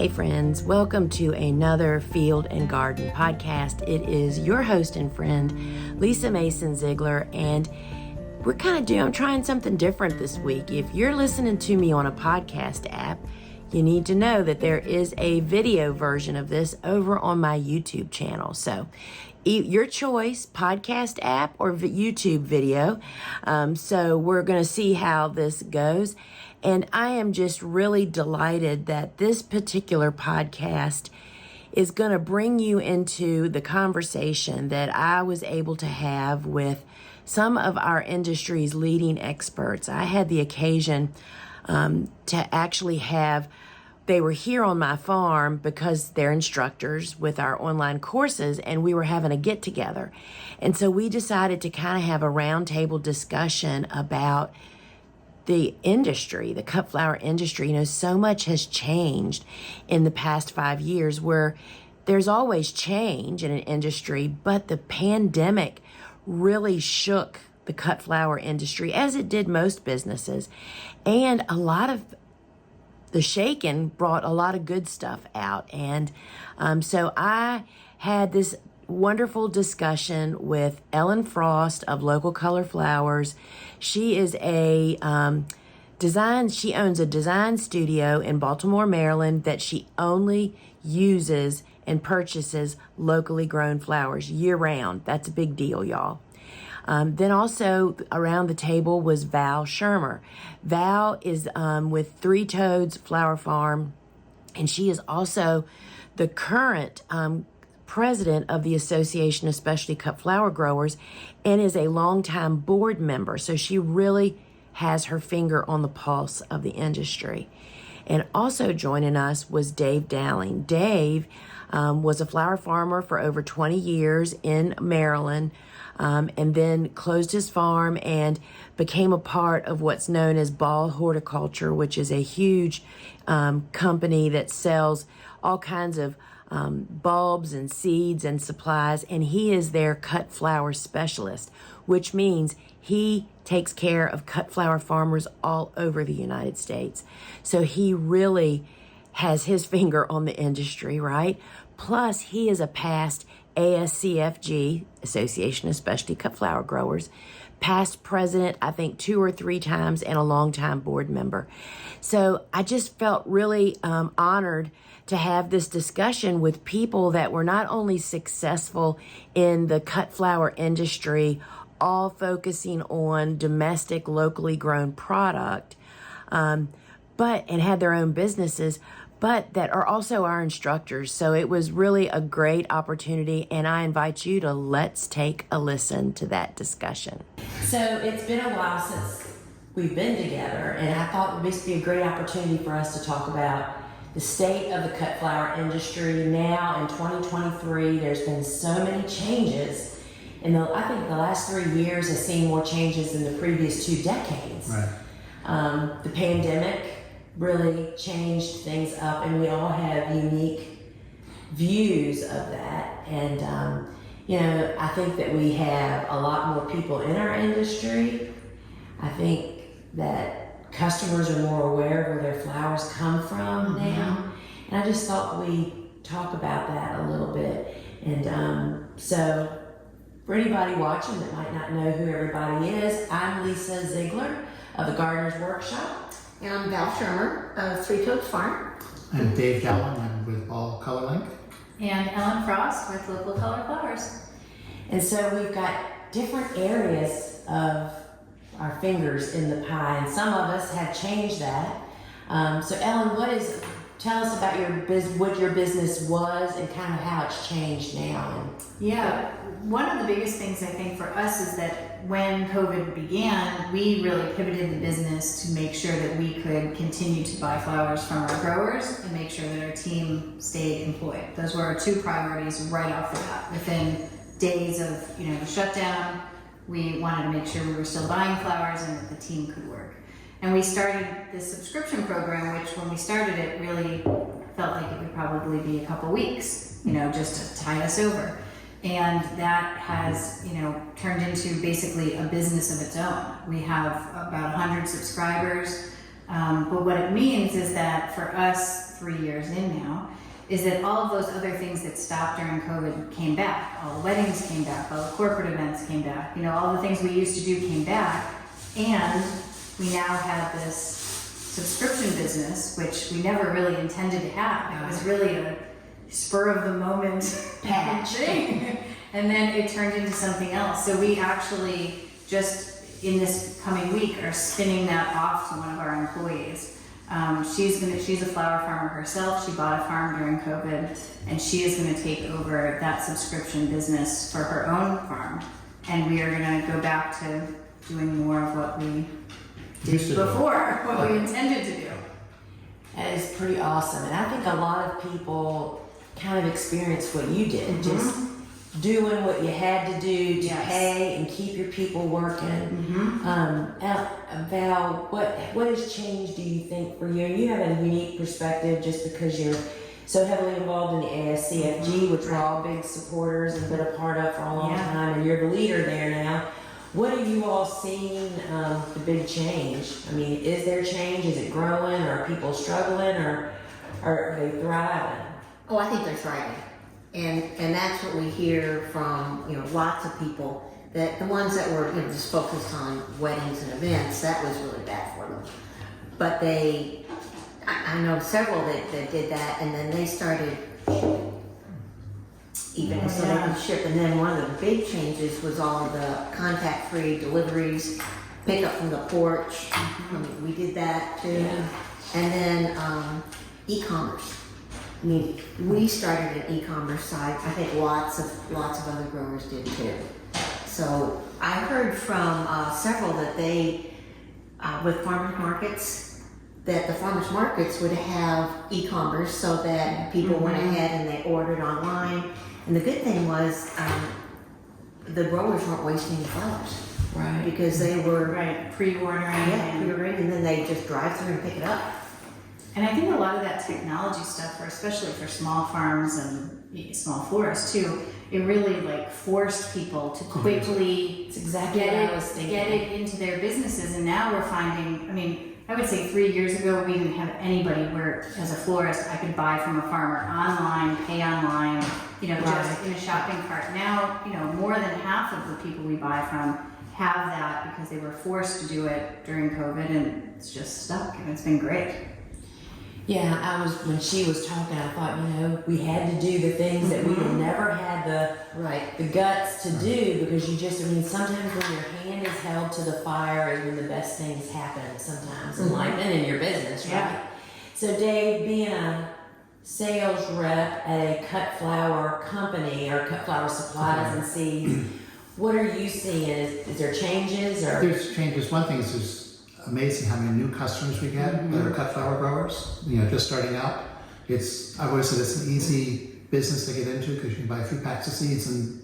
Hey friends, welcome to another Field and Garden podcast. It is your host and friend, Lisa Mason Ziegler, and I'm trying something different this week. If you're listening to me on a podcast app, you need to know that there is a video version of this over on my YouTube channel. So your choice, podcast app or YouTube video. So we're going to see how this goes. And I am just really delighted that this particular podcast is going to bring you into the conversation that I was able to have with some of our industry's leading experts. I had the occasion to actually they were here on my farm because they're instructors with our online courses, and we were having a get together. And so we decided to kind of have a roundtable discussion about the industry, the cut flower industry. You know, so much has changed in the past 5 years, where there's always change in an industry, but the pandemic really shook the cut flower industry, as it did most businesses. And a lot of the shaking brought a lot of good stuff out. And so I had this wonderful discussion with Ellen Frost of Local Color Flowers. She is she owns a design studio in Baltimore, Maryland, that she only uses and purchases locally grown flowers year round. That's a big deal, y'all. Then also around the table was Val Shermer. Val is with Three Toads Flower Farm, and she is also the current president of the Association of Specialty Cut Flower Growers and is a longtime board member. So she really has her finger on the pulse of the industry. And also joining us was Dave Dowling. Dave was a flower farmer for over 20 years in Maryland, and then closed his farm and became a part of what's known as Ball Horticulture, which is a huge company that sells all kinds of bulbs and seeds and supplies, and he is their cut flower specialist, which means he takes care of cut flower farmers all over the United States. So he really has his finger on the industry, right? Plus, he is a past ASCFG, Association of Specialty Cut Flower Growers, past president, I think 2 or 3 times, and a longtime board member. So I just felt really honored to have this discussion with people that were not only successful in the cut flower industry, all focusing on domestic, locally grown product, and had their own businesses, but that are also our instructors. So it was really a great opportunity, and I invite you to let's take a listen to that discussion. So it's been a while since we've been together, and I thought this would be a great opportunity for us to talk about the state of the cut flower industry now in 2023. There's been so many changes. And I think the last 3 years has seen more changes than the previous 2 decades. Right. The pandemic really changed things up, and we all have unique views of that. And, I think that we have a lot more people in our industry. I think that customers are more aware of where their flowers come from now. And I just thought we'd talk about that a little bit. And so for anybody watching that might not know who everybody is, I'm Lisa Ziegler of the Gardener's Workshop. And I'm Val Shermer of Three Toads Farm. I'm Dave Dowling. I'm with Ball Color Link. And Ellen Frost with Local Color Flowers. And so we've got different areas of our fingers in the pie, and some of us have changed that. So Ellen, tell us about what your business was and kind of how it's changed now. Yeah, one of the biggest things I think for us is that when COVID began, we really pivoted the business to make sure that we could continue to buy flowers from our growers and make sure that our team stayed employed. Those were our 2 priorities right off the bat. Within days of the shutdown, we wanted to make sure we were still buying flowers and that the team could work. And we started this subscription program, which when we started it really felt like it would probably be a couple weeks, just to tide us over. And that has, turned into basically a business of its own. We have about 100 subscribers. But what it means is that for us, 3 years in now, is that all of those other things that stopped during COVID came back. All the weddings came back, all the corporate events came back, all the things we used to do came back. And we now have this subscription business, which we never really intended to have. It was really a spur of the moment Patch thing. And then it turned into something else. So we actually just in this coming week are spinning that off to one of our employees. She's a flower farmer herself. She bought a farm during COVID, and she is going to take over that subscription business for her own farm. And we are going to go back to doing more of what we did before, what we intended to do. That is pretty awesome. And I think a lot of people kind of experienced what you did, just doing what you had to do to pay and keep your people working. Val, what has changed, do you think, for you? And you have a unique perspective just because you're so heavily involved in the ASCFG, which we're all big supporters and been a part of for a long time, and you're the leader there now. What have you all seen, the big change? I mean, is there change? Is it growing? Are people struggling, or are they thriving? Oh, I think they're thriving. And that's what we hear from, lots of people, that the ones that were, just focused on weddings and events, that was really bad for them. But I know several that did that, and then they started even so they could ship. And then one of the big changes was all of the contact-free deliveries, pick up from the porch. I mean, we did that too. Yeah. And then e-commerce. I mean, we started an e-commerce site. I think lots of other growers did too. So I heard from several that they, with farmers markets, that the farmers markets would have e-commerce so that people went ahead and they ordered online. And the good thing was the growers weren't wasting the flowers. Right. Because they were pre-ordering. Pre-ordering, and then they just drive through and pick it up. And I think a lot of that technology stuff, especially for small farms and small florists too, it really forced people to quickly get it into their businesses. And now we're finding, I would say 3 years ago we didn't have anybody where, as a florist, I could buy from a farmer online, pay online, just in a shopping cart. Now, more than half of the people we buy from have that because they were forced to do it during COVID, and it's just stuck, and it's been great. Yeah, when she was talking, I thought, we had to do the things that we had never had the guts to do, because sometimes when your hand is held to the fire is when the best things happen sometimes in life and in your business, right? Yeah. So Dave, being a sales rep at a cut flower company or cut flower supplies and seeds, what are you seeing? Is there changes or? There's changes. One thing is there's amazing how many new customers we get that are cut flower growers, just starting out. I've always said it's an easy business to get into because you can buy a few packs of seeds and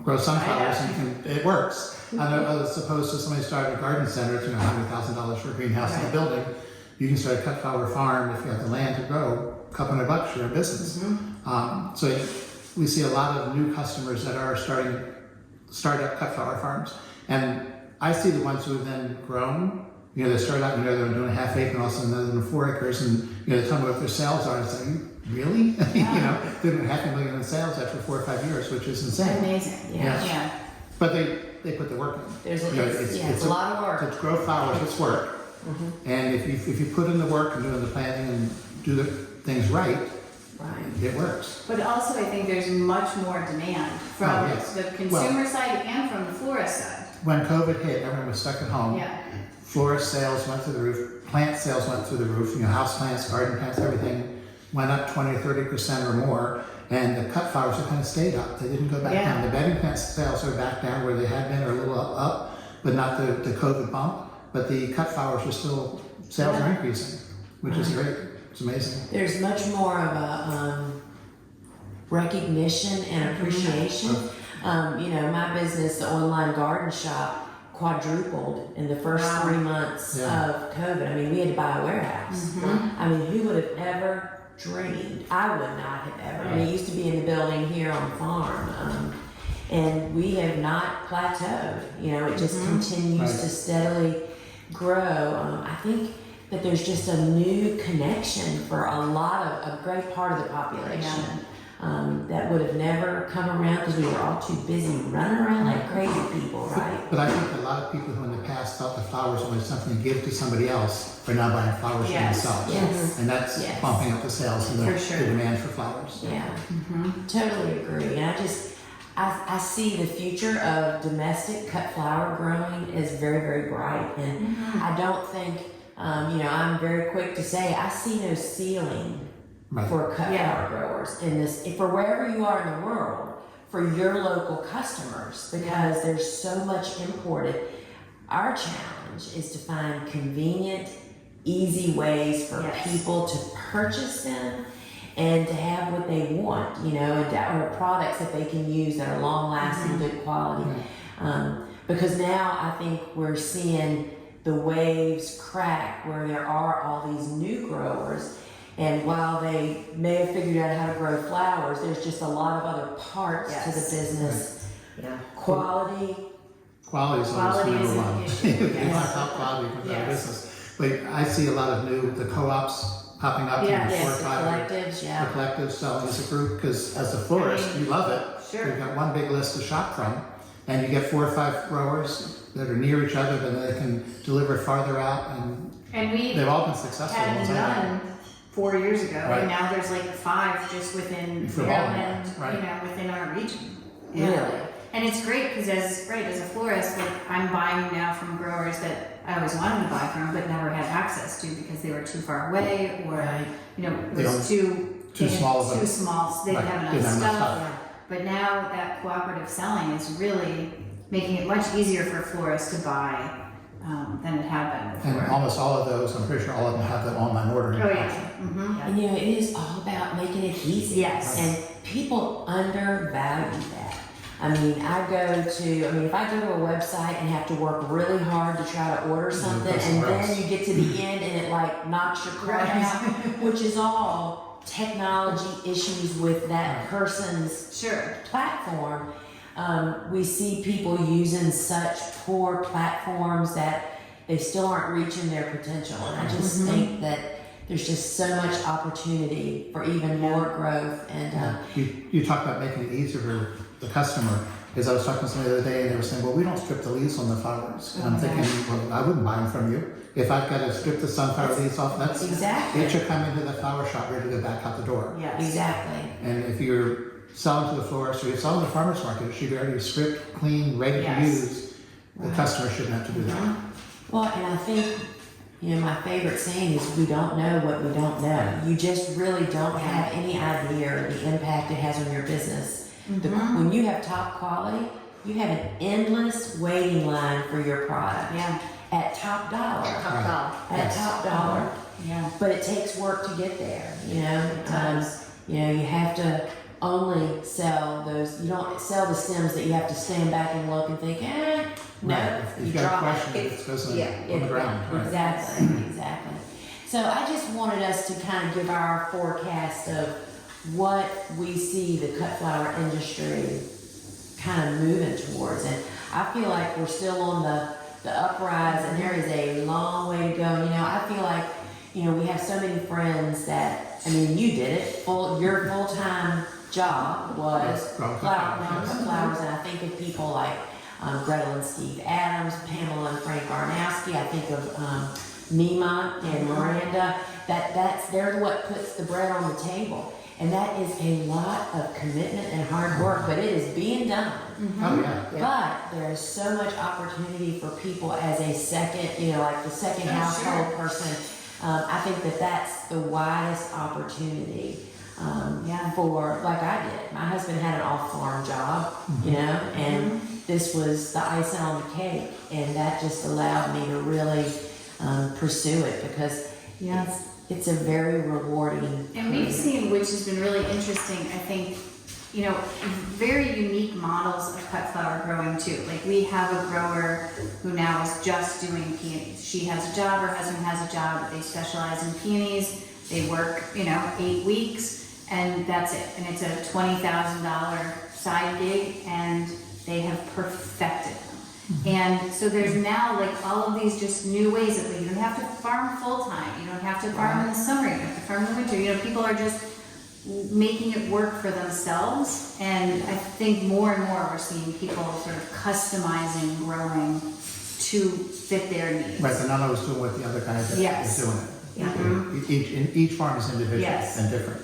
grow sunflowers and it works. As opposed to somebody starting a garden center, it's $100,000 for a greenhouse and a building. You can start a cut flower farm if you have the land to grow, a couple $100 for a business. So we see a lot of new customers that are start up cut flower farms. And I see the ones who have then grown. They start out, they're doing a half acre and all of a sudden they're doing 4 acres, and they tell me what their sales are. It's like, really? They're doing $500,000 in sales after 4 or 5 years, which is insane. Amazing. Yeah. But they put the work in. It's a lot of work. To grow flowers, it's work. And if you put in the work and doing the planting and do the things right, it works. But also I think there's much more demand from the consumer side and from the florist side. When COVID hit, everyone was stuck at home. Florist sales went through the roof. Plant sales went through the roof. House plants, garden plants, everything went up 20 or 30% or more. And the cut flowers have kind of stayed up. They didn't go back down. The bedding plant sales are back down where they had been, or a little up, but not the COVID bump. But the cut flowers are still, sales are increasing, which is great. It's amazing. There's much more of a recognition and appreciation. My business, the online garden shop, quadrupled in the first 3 months of COVID. We had to buy a warehouse. Who would have ever dreamed? I would not have ever. It used to be in the building here on the farm. And we have not plateaued. It just continues to steadily grow. I think that there's just a new connection for a great part of the population. That would have never come around because we were all too busy running around like crazy people, right? But I think a lot of people who in the past thought the flowers were something to give to somebody else are now buying flowers for themselves. Yes. And that's bumping up the sales and the demand for flowers. Yeah, totally agree. And I see the future of domestic cut flower growing is very, very bright. And I don't think, I'm very quick to say, I see no ceiling for cut flower growers in this, for wherever you are in the world, for your local customers, because there's so much imported. Our challenge is to find convenient, easy ways for people to purchase them and to have what they want, or products that they can use that are long lasting, good quality. Because now I think we're seeing the waves crack where there are all these new growers. And while they may have figured out how to grow flowers, there's just a lot of other parts to the business. Quality. Quality is always number one. If you want top quality, you can go to business. But I see a lot of the co-ops popping up. The collectives, The collectives selling as a group, because as a florist, you love it. Sure. You've got one big list to shop from, and you get 4 or 5 growers that are near each other, but they can deliver farther out, and we they've all been successful. had none 4 years ago, Right. and now there's like 5 just within For Maryland, Baltimore, within our region. Really? And it's great because as a florist, like I'm buying now from growers that I always wanted to buy from, but never had access to because they were too far away, or it was too small, so they didn't have enough stuff. But now that cooperative selling is really making it much easier for florists to buy than it had been before. And almost all of those, I'm pretty sure all of them have that online ordering. Oh yeah. And it is all about making it easy. Yes. And people undervalue that. I mean, if I go to a website and have to work really hard to try to order something, and then you get to the end and it like knocks your crap out, which is all technology issues with that person's platform. We see people using such poor platforms that they still aren't reaching their potential. And I just think that there's just so much opportunity for even more growth. And you talk about making it easier for the customer. Because I was talking to somebody the other day and they were saying, well, we don't strip the leaves on the flowers. And I'm thinking, well, I wouldn't buy them from you. If I've got to strip the sunflower leaves off, that's it should come into the flower shop ready to go back out the door. Yes. Exactly. And if you're selling to the florist or you're selling to the farmer's market, it should be already stripped, clean, ready to use. The customer shouldn't have to do that. Well, and I think, my favorite saying is we don't know what we don't know. You just really don't have any idea of the impact it has on your business. When you have top quality, you have an endless waiting line for your product. At top dollar. At top dollar. But it takes work to get there, It does. You have to only sell those, you don't sell the stems that you have to stand back and look and think, no, If you you've got a drop question, it. it goes on the ground. Right? Exactly. So I just wanted us to kind of give our forecast of what we see the cut flower industry kind of moving towards. And I feel like we're still on the uprise, and there is a long way to go. I feel like, we have so many friends that, you did it, your full-time job was growing flowers, and I think of people like Gretel and Steve Adams, Pamela and Frank Arnowski. I think of Nima and Miranda. They're what puts the bread on the table, and that is a lot of commitment and hard work, but it is being done. Oh yeah. But there is so much opportunity for people as a second, like the second household person. I think that's the widest opportunity. For like I did. My husband had an off-farm job, and this was the icing on the cake, and that just allowed me to really pursue it because it's a very rewarding. And we've seen, which has been really interesting, I think, very unique models of cut flower growing too. Like we have a grower who now is just doing peonies. She has a job, her husband has a job, but they specialize in peonies. They work, 8 weeks. And that's it. And it's a $20,000 side gig, and they have perfected them. And so there's now like all of these just new ways that you don't have to farm full time, you don't have to farm in the summer, you don't have to farm in the winter. You know, people are just making it work for themselves. And I think more and more we're seeing people sort of customizing growing to fit their needs. Right, they're not always doing what the other guy is Yes. doing it. Each farm is individual Yes. and different.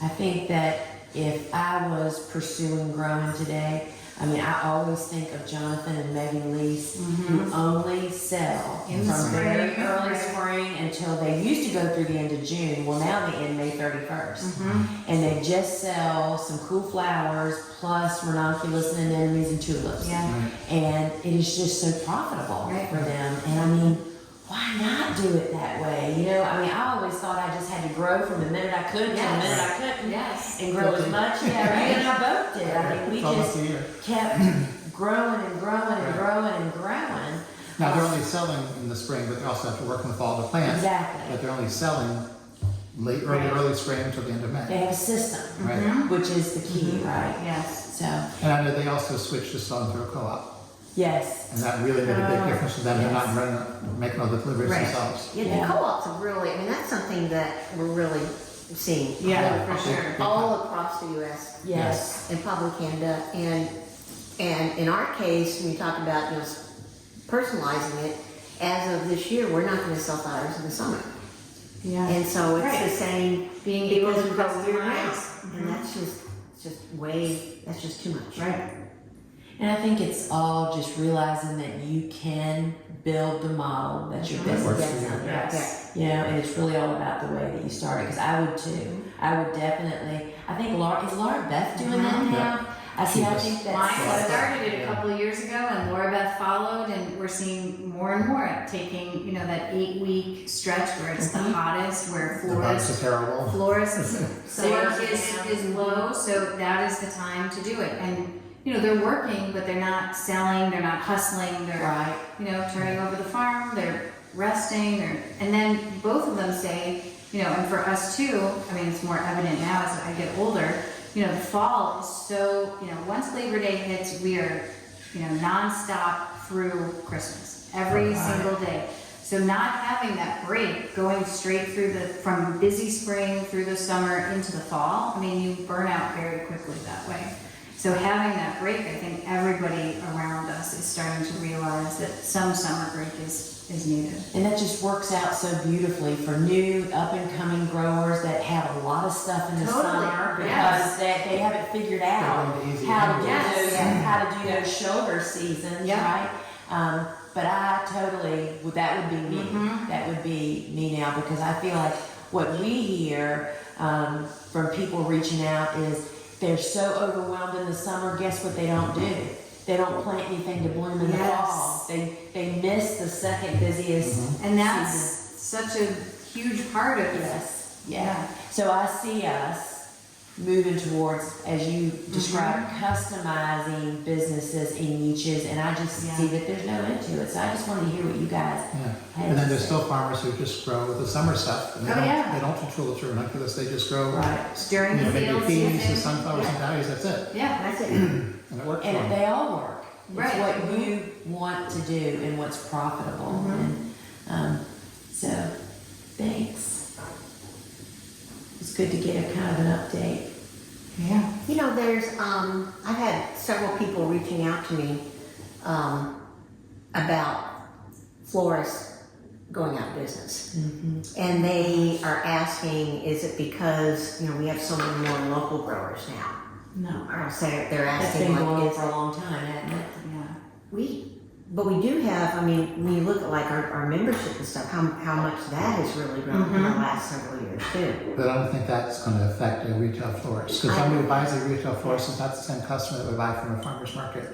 I think that if I was pursuing growing today, I mean, I always think of Jonathan and Megan Lease, who only sell In the from very spring, early right. spring until they used to go through the end of June. Well, now they end May 31st. And they just sell some cool flowers plus ranunculus and anemones and tulips. Yeah. And it is just so profitable Right. for them. And I mean, why not do it that way? You know, I mean, I always thought I just had to grow from the minute I could to the Yes. minute I couldn't. Yes. And grow as much. Yeah, you and I both did. I mean, we It's almost just a year. kept growing and growing and growing and growing. Now, they're only selling in the spring, but they also have to work with all the plants. Exactly. But they're only selling early spring until the end of They May. have a system, Right. which is the key, right? Yes. So, And I know they also switched to selling through a co-op. yes. And that really made a big difference to them. They're not making all the deliveries Right. themselves. Yeah, Yeah. the co-ops are really, I mean, that's something that we're really seeing. Yeah, for Big- sure. big All time. across the US Yes. and probably Canada. And in our case, when you talk about, you know, personalizing it, as of this year, we're not gonna sell flowers in the summer. Yeah. And so it's Right. the same Being able because to we go year round. customize. And that's just too much. Right. And I think it's all just realizing that you can build the model that your business Works is for you. under. Yes. You know, and it's really all about the way that you start it. Because I would too. I would definitely. I think is Laura Beth doing that now? I see. I think Mine that's started it a Yeah. couple of years ago, and Laura Beth followed, and we're seeing more and more taking, you know, that 8-week stretch where it's the hottest, where The bugs are terrible. florist Sales is low, so that is the time to do it. And you know, they're working, but they're not selling, they're not hustling, they're right. you know, turning over the farm, they're resting, and then both of them say, you know, and for us too, I mean, it's more evident now as I get older, you know, the fall is so, you know, once Labor Day hits, we are, you know, nonstop through Christmas, every single day. So not having that break, going straight through from busy spring through the summer into the fall, I mean, you burn out very quickly that way. So having that break, I think everybody around us is starting to realize that some summer break is needed. And that just works out so beautifully for new up and coming growers that have a lot of stuff in the Totally, summer because yes. they haven't figured out They're going to easy how to do windows. those Yes. how to do those shoulder seasons, Yeah. right? But I totally that would be me. That would be me now because I feel like what we hear from people reaching out is they're so overwhelmed in the summer. Guess what they don't do? They don't plant anything to bloom in the Yes. fall. They miss the second busiest And that's season. such a huge part of it. Yes, yeah. So I see us moving towards, as you described, customizing businesses in niches, and I just Yeah. see that there's no end to it. So I just wanted to hear what you guys Yeah. had And then to there's say. still farmers who just grow with the summer stuff. And they Oh, don't, yeah. They don't do tulips or ranunculus. They just grow Right. During the maybe fields, peas yeah. and sunflowers and dahlias. That's it. Yeah. That's it. And it works for And them. they all work. It's Right. what you want to do and what's profitable. And so, thanks. It's good to get a kind of an update. Yeah. You know, I've had several people reaching out to me about florists going out of business. And they are asking, is it because, you know, we have so many more local growers now? No. Or so they're That's asking, been like, going on is for a long time, hasn't it? Yeah. but we do have, I mean, when you look at like our membership and stuff, how much that has really grown in the last several years too. But I don't think that's going to affect a retail florist. Because somebody who buys a retail florist is not the same customer that would buy from a farmer's market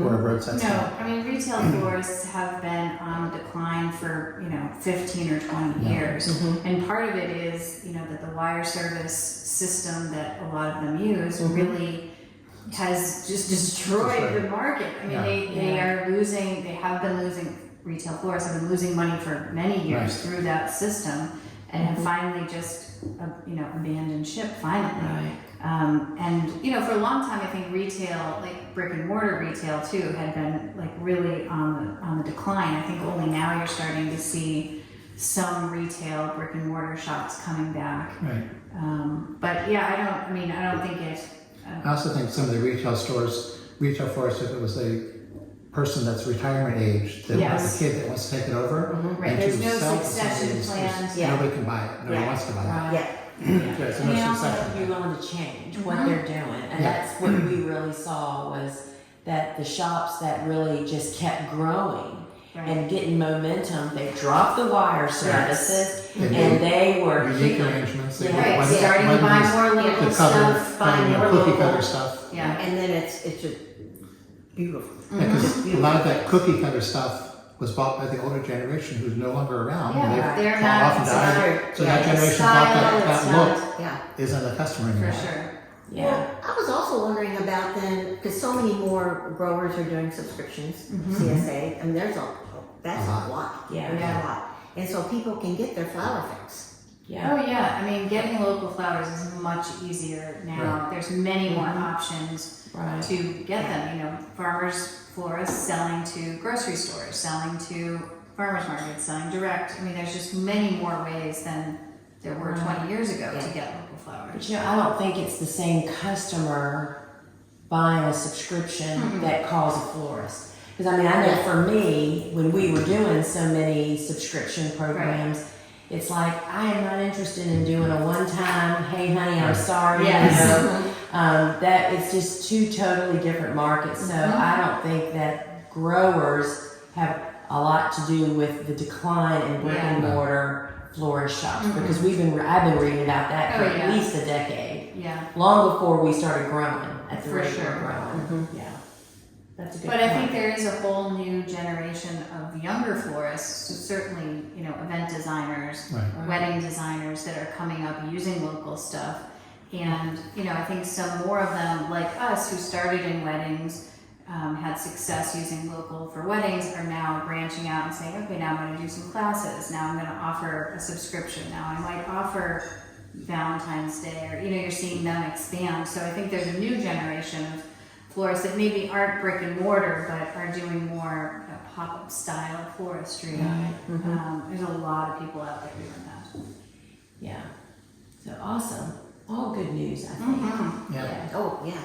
or a roadside No, stand. I mean, retail florists have been on the decline for, you know, 15 or 20 Yeah. years. And part of it is, you know, that the wire service system that a lot of them use really has just destroyed the market. I mean, Yeah. they have been losing, retail florists have been losing money for many years Right. through that system. and have finally just, abandoned ship finally. Right. And for a long time, I think retail, like brick and mortar retail too, had been like really on the decline. I think only now you're starting to see some retail brick and mortar shops coming back. Right. But yeah, I don't think it. I also think some of the retail florists, if it was a person that's retirement age, that has a kid that wants to take it over, Right, and there's to no sell to succession somebody, plans. nobody can buy it. Nobody wants to buy it. Right. Yeah. There's And they no also have succession. to be willing to change what they're doing. And that's what we really saw was that the shops that really just kept growing and getting momentum, they dropped the wire services and they were unique arrangements. They Yeah. were Starting to buy more local stuff, buying more cookie local. cutter stuff. Yeah. And then it's just beautiful. Because a lot of that cookie cutter stuff was bought by the older generation who's no longer around. Yeah, and they're fall not off and died. considered- So yeah, that the generation style, bought it's that not- look Yeah. isn't a customer For anymore. sure. Yeah. I was also wondering about then, because so many more growers are doing subscriptions, CSA, and that's a lot. Yeah. There's Yeah. a lot. And so people can get their flower fix. Yeah. Oh yeah, getting local flowers is much easier now. There's many more options Right. to get them. Farmers, florists selling to grocery stores, selling to farmers markets, selling direct. There's just many more ways than there were 20 years ago to get local flowers. But I don't think it's the same customer buying a subscription that calls a florist. Because I know for me, when we were doing so many subscription programs, it's like, I am not interested in doing a one-time, hey honey, I'm sorry, that it's just two totally different markets. So I don't think that growers have a lot to do with the decline in brick and mortar florist shops, because I've been reading about that for at least a decade. Yeah. Long before we started growing at the For rate sure. we're growing. Yeah. That's a good But point. I think there is a whole new generation of younger florists, so certainly, event designers, Right. wedding designers that are coming up using local stuff. And, I think some more of them, like us, who started in weddings, had success using local for weddings, are now branching out and saying, okay, now I'm going to do some classes. Now I'm going to offer a subscription. Now I might offer Valentine's Day, or, you're seeing them expand. So I think there's a new generation of florists that maybe aren't brick and mortar, but are doing more pop-up style floristry. Right. There's a lot of people out there doing that. Yeah. So awesome. All good news, I think. Yeah. Oh, yeah.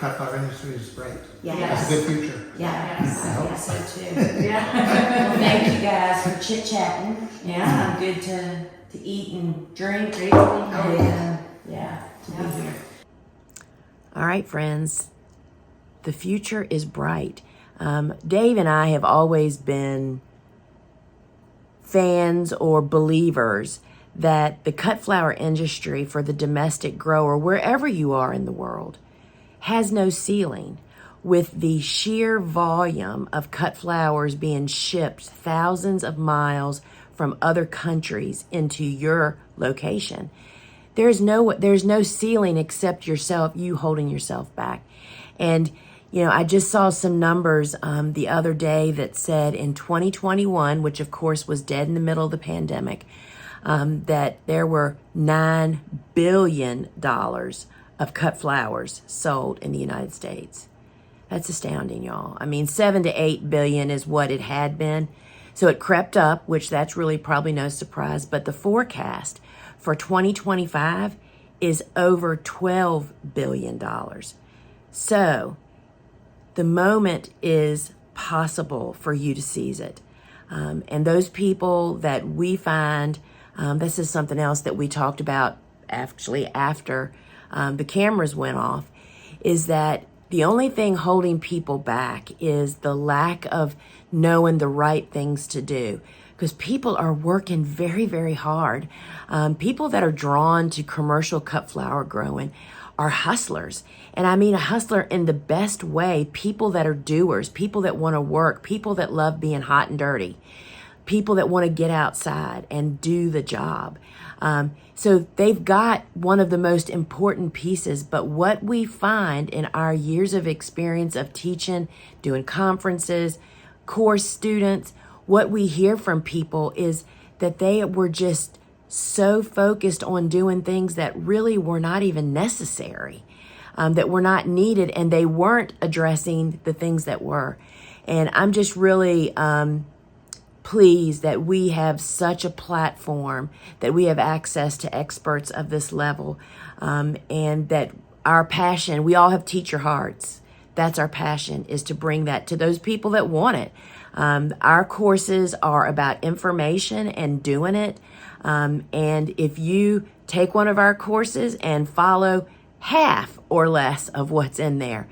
Cut flower industry is bright. Yeah. It's a good future. Yeah. Yes, I think so too. Yeah. Well, thank you guys for chit-chatting. Yeah, good to eat and drink. Great to be here. Oh, yeah. To be here. All right, friends. The future is bright. Dave and I have always been fans or believers that the cut flower industry for the domestic grower, wherever you are in the world, has no ceiling. With the sheer volume of cut flowers being shipped thousands of miles from other countries into your location, there's no ceiling except you holding yourself back. And I just saw some numbers the other day that said in 2021, which of course was dead in the middle of the pandemic, that there were $9 billion of cut flowers sold in the United States. That's astounding, y'all. 7 to 8 billion is what it had been. So it crept up, which that's really probably no surprise. But the forecast for 2025 is over $12 billion. So the moment is possible for you to seize it. And those people that we find, this is something else that we talked about actually after the cameras went off, is that the only thing holding people back is the lack of knowing the right things to do. Because people are working very, very hard. People that are drawn to commercial cut flower growing are hustlers. And I mean a hustler in the best way. People that are doers, people that want to work, people that love being hot and dirty, people that want to get outside and do the job. So they've got one of the most important pieces. But what we find in our years of experience of teaching, doing conferences, course students, what we hear from people is that they were just so focused on doing things that really were not even necessary, that were not needed, and they weren't addressing the things that were. And I'm just really pleased that we have such a platform, that we have access to experts of this level, and that our passion, we all have teacher hearts. That's our passion, is to bring that to those people that want it. Our courses are about information and doing it. And if you take one of our courses and follow half or less of what's in there,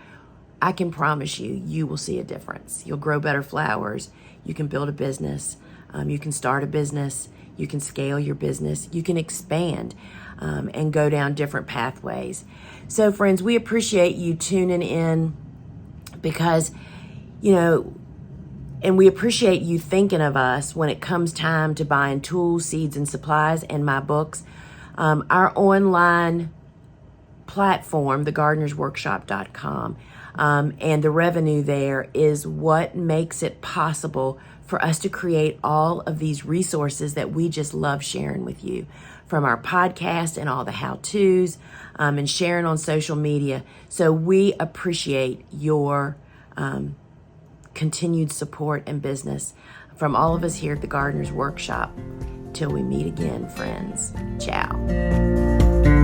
I can promise you, you will see a difference. You'll grow better flowers. You can build a business. You can start a business. You can scale your business. You can expand and go down different pathways. So friends, we appreciate you tuning in, because, and we appreciate you thinking of us when it comes time to buying tools, seeds, and supplies, and my books. Our online platform, thegardenersworkshop.com, and the revenue there is what makes it possible for us to create all of these resources that we just love sharing with you, from our podcast and all the how-tos, and sharing on social media. So we appreciate your continued support and business from all of us here at the Gardener's Workshop. Till we meet again, friends. Ciao.